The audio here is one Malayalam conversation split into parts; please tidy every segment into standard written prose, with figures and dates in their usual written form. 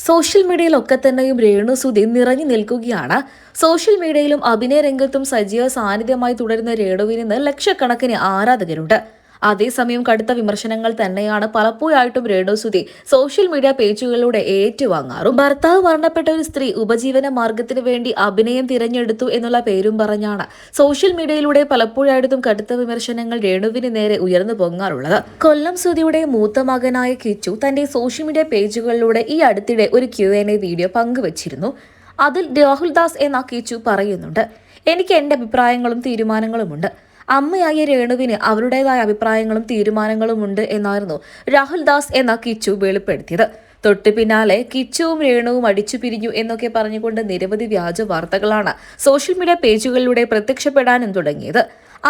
സോഷ്യൽ മീഡിയയിലൊക്കെ തന്നെയും രേണുസുതി നിറഞ്ഞു നിൽക്കുകയാണ്. സോഷ്യൽ മീഡിയയിലും അഭിനയ രംഗത്തും സജീവ സാന്നിധ്യമായി തുടരുന്ന രേണുവിന് ഇന്ന് ലക്ഷക്കണക്കിന് ആരാധകരുണ്ട്. അതേസമയം കടുത്ത വിമർശനങ്ങൾ തന്നെയാണ് പലപ്പോഴായിട്ടും രേണുസുതി സോഷ്യൽ മീഡിയ പേജുകളിലൂടെ ഏറ്റുവാങ്ങാറും. ഭർത്താവ് മരണപ്പെട്ട ഒരു സ്ത്രീ ഉപജീവന മാർഗത്തിന് വേണ്ടി അഭിനയം തിരഞ്ഞെടുത്തു എന്നുള്ള പേരും പറഞ്ഞാണ് സോഷ്യൽ മീഡിയയിലൂടെ പലപ്പോഴായിട്ടും കടുത്ത വിമർശനങ്ങൾ രേണുവിന് നേരെ ഉയർന്നു പൊങ്ങാറുള്ളത്. കൊല്ലം സുധിയുടെ മൂത്ത മകനായ കിച്ചു തന്റെ സോഷ്യൽ മീഡിയ പേജുകളിലൂടെ ഈ അടുത്തിടെ ഒരു Q&A വീഡിയോ പങ്കുവച്ചിരുന്നു. അതിൽ രാഹുൽ ദാസ് എന്ന കിച്ചു പറയുന്നുണ്ട്, എനിക്ക് എന്റെ അഭിപ്രായങ്ങളും തീരുമാനങ്ങളുമുണ്ട്. അമ്മയായ രേണുവിന് അവരുടേതായ അഭിപ്രായങ്ങളും തീരുമാനങ്ങളും ഉണ്ട് എന്നായിരുന്നു രാഹുൽ ദാസ് എന്ന കിച്ചു വെളിപ്പെടുത്തിയത്. തൊട്ടു പിന്നാലെ കിച്ചുവും രേണുവും അടിച്ചു പിരിഞ്ഞു എന്നൊക്കെ പറഞ്ഞുകൊണ്ട് നിരവധി വ്യാജ വാർത്തകളാണ് സോഷ്യൽ മീഡിയ പേജുകളിലൂടെ പ്രത്യക്ഷപ്പെടാനും തുടങ്ങിയത്.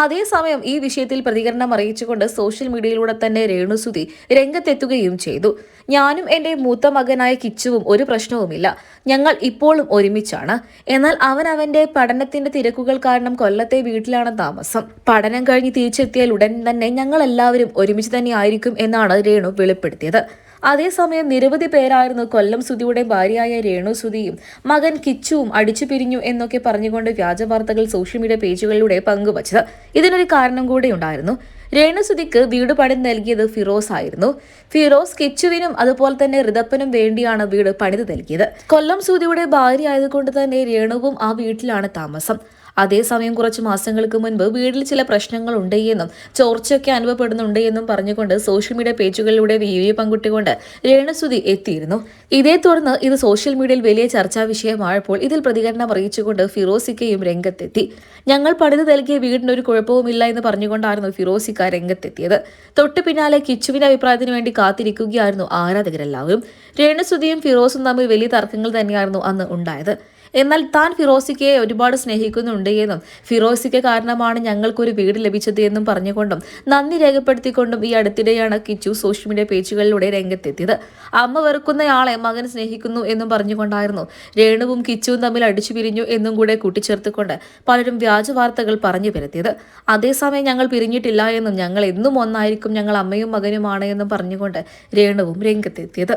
അതേസമയം ഈ വിഷയത്തിൽ പ്രതികരണം അറിയിച്ചുകൊണ്ട് സോഷ്യൽ മീഡിയയിലൂടെ തന്നെ രേണുസുതി രംഗത്തെത്തുകയും ചെയ്തു. ഞാനും എന്റെ മൂത്ത മകനായ കിച്ചുവും ഒരു പ്രശ്നവുമില്ല. ഞങ്ങൾ ഇപ്പോഴും ഒരുമിച്ചാണ്. എന്നാൽ അവന്റെ പഠനത്തിന്റെ തിരക്കുകൾ കാരണം കൊല്ലത്തെ വീട്ടിലാണ് താമസം. പഠനം കഴിഞ്ഞ് തിരിച്ചെത്തിയാൽ ഉടൻ തന്നെ ഞങ്ങൾ എല്ലാവരും ഒരുമിച്ച് തന്നെ ആയിരിക്കും എന്നാണ് രേണു വെളിപ്പെടുത്തിയത്. അതേസമയം നിരവധി പേരായിരുന്നു കൊല്ലം സുധിയുടെ ഭാര്യയായ രേണുസുതിയും മകൻ കിച്ചുവും അടിച്ചു പിരിഞ്ഞു എന്നൊക്കെ പറഞ്ഞുകൊണ്ട് വ്യാജ വാർത്തകൾ സോഷ്യൽ മീഡിയ പേജുകളിലൂടെ പങ്കുവച്ചത്. ഇതിനൊരു കാരണം കൂടെ ഉണ്ടായിരുന്നു. രേണുസുതിക്ക് വീട് പണി നൽകിയത് ഫിറോസ് ആയിരുന്നു. ഫിറോസ് കിച്ചുവിനും അതുപോലെ തന്നെ ഋതപ്പനും വേണ്ടിയാണ് വീട് പണിത് നൽകിയത്. കൊല്ലം സുധിയുടെ ഭാര്യ ആയതുകൊണ്ട് തന്നെ രേണുവും ആ വീട്ടിലാണ് താമസം. അതേസമയം കുറച്ച് മാസങ്ങൾക്ക് മുൻപ് വീട്ടിൽ ചില പ്രശ്നങ്ങൾ ഉണ്ട് എന്നും ചോർച്ചയൊക്കെ അനുഭവപ്പെടുന്നുണ്ട് എന്നും പറഞ്ഞുകൊണ്ട് സോഷ്യൽ മീഡിയ പേജുകളിലൂടെ വീഡിയോ പങ്കിട്ടുകൊണ്ട് രേണുസുതി എത്തിയിരുന്നു. ഇതേ തുടർന്ന് ഇത് സോഷ്യൽ മീഡിയയിൽ വലിയ ചർച്ചാ വിഷയമായപ്പോൾ ഇതിൽ പ്രതികരണം അറിയിച്ചുകൊണ്ട് ഫിറോസിക്കയും രംഗത്തെത്തി. ഞങ്ങൾ പണിത് നൽകിയ വീടിനൊരു കുഴപ്പവുമില്ല എന്ന് പറഞ്ഞുകൊണ്ടായിരുന്നു ഫിറോസിക്ക രംഗത്തെത്തിയത്. തൊട്ടു പിന്നാലെ കിച്ചുവിന്റെ അഭിപ്രായത്തിന് വേണ്ടി കാത്തിരിക്കുകയായിരുന്നു ആരാധകരെല്ലാവരും. രേണുസുതിയും ഫിറോസും തമ്മിൽ വലിയ തർക്കങ്ങൾ തന്നെയായിരുന്നു അന്ന് ഉണ്ടായത്. എന്നാൽ താൻ ഫിറോസിക്കയെ ഒരുപാട് സ്നേഹിക്കുന്നുണ്ട് എന്നും ഫിറോസിക്ക കാരണമാണ് ഞങ്ങൾക്കൊരു വീട് ലഭിച്ചത് എന്നും പറഞ്ഞുകൊണ്ടും നന്ദി രേഖപ്പെടുത്തിക്കൊണ്ടും ഈ അടുത്തിടെയാണ് കിച്ചു സോഷ്യൽ മീഡിയ പേജുകളിലൂടെ രംഗത്തെത്തിയത്. അമ്മ വെറുക്കുന്നയാളെ മകൻ സ്നേഹിക്കുന്നു എന്നും പറഞ്ഞുകൊണ്ടായിരുന്നു രേണുവും കിച്ചുവും തമ്മിൽ അടിച്ചു പിരിഞ്ഞു എന്നും കൂടെ കൂട്ടിച്ചേർത്തുകൊണ്ട് പലരും വ്യാജ വാർത്തകൾ പറഞ്ഞു വരുത്തിയത്. അതേസമയം ഞങ്ങൾ പിരിഞ്ഞിട്ടില്ല എന്നും ഞങ്ങൾ എന്നും ഒന്നായിരിക്കും, ഞങ്ങൾ അമ്മയും മകനുമാണ് എന്നും പറഞ്ഞുകൊണ്ട് രേണുവും രംഗത്തെത്തിയത്.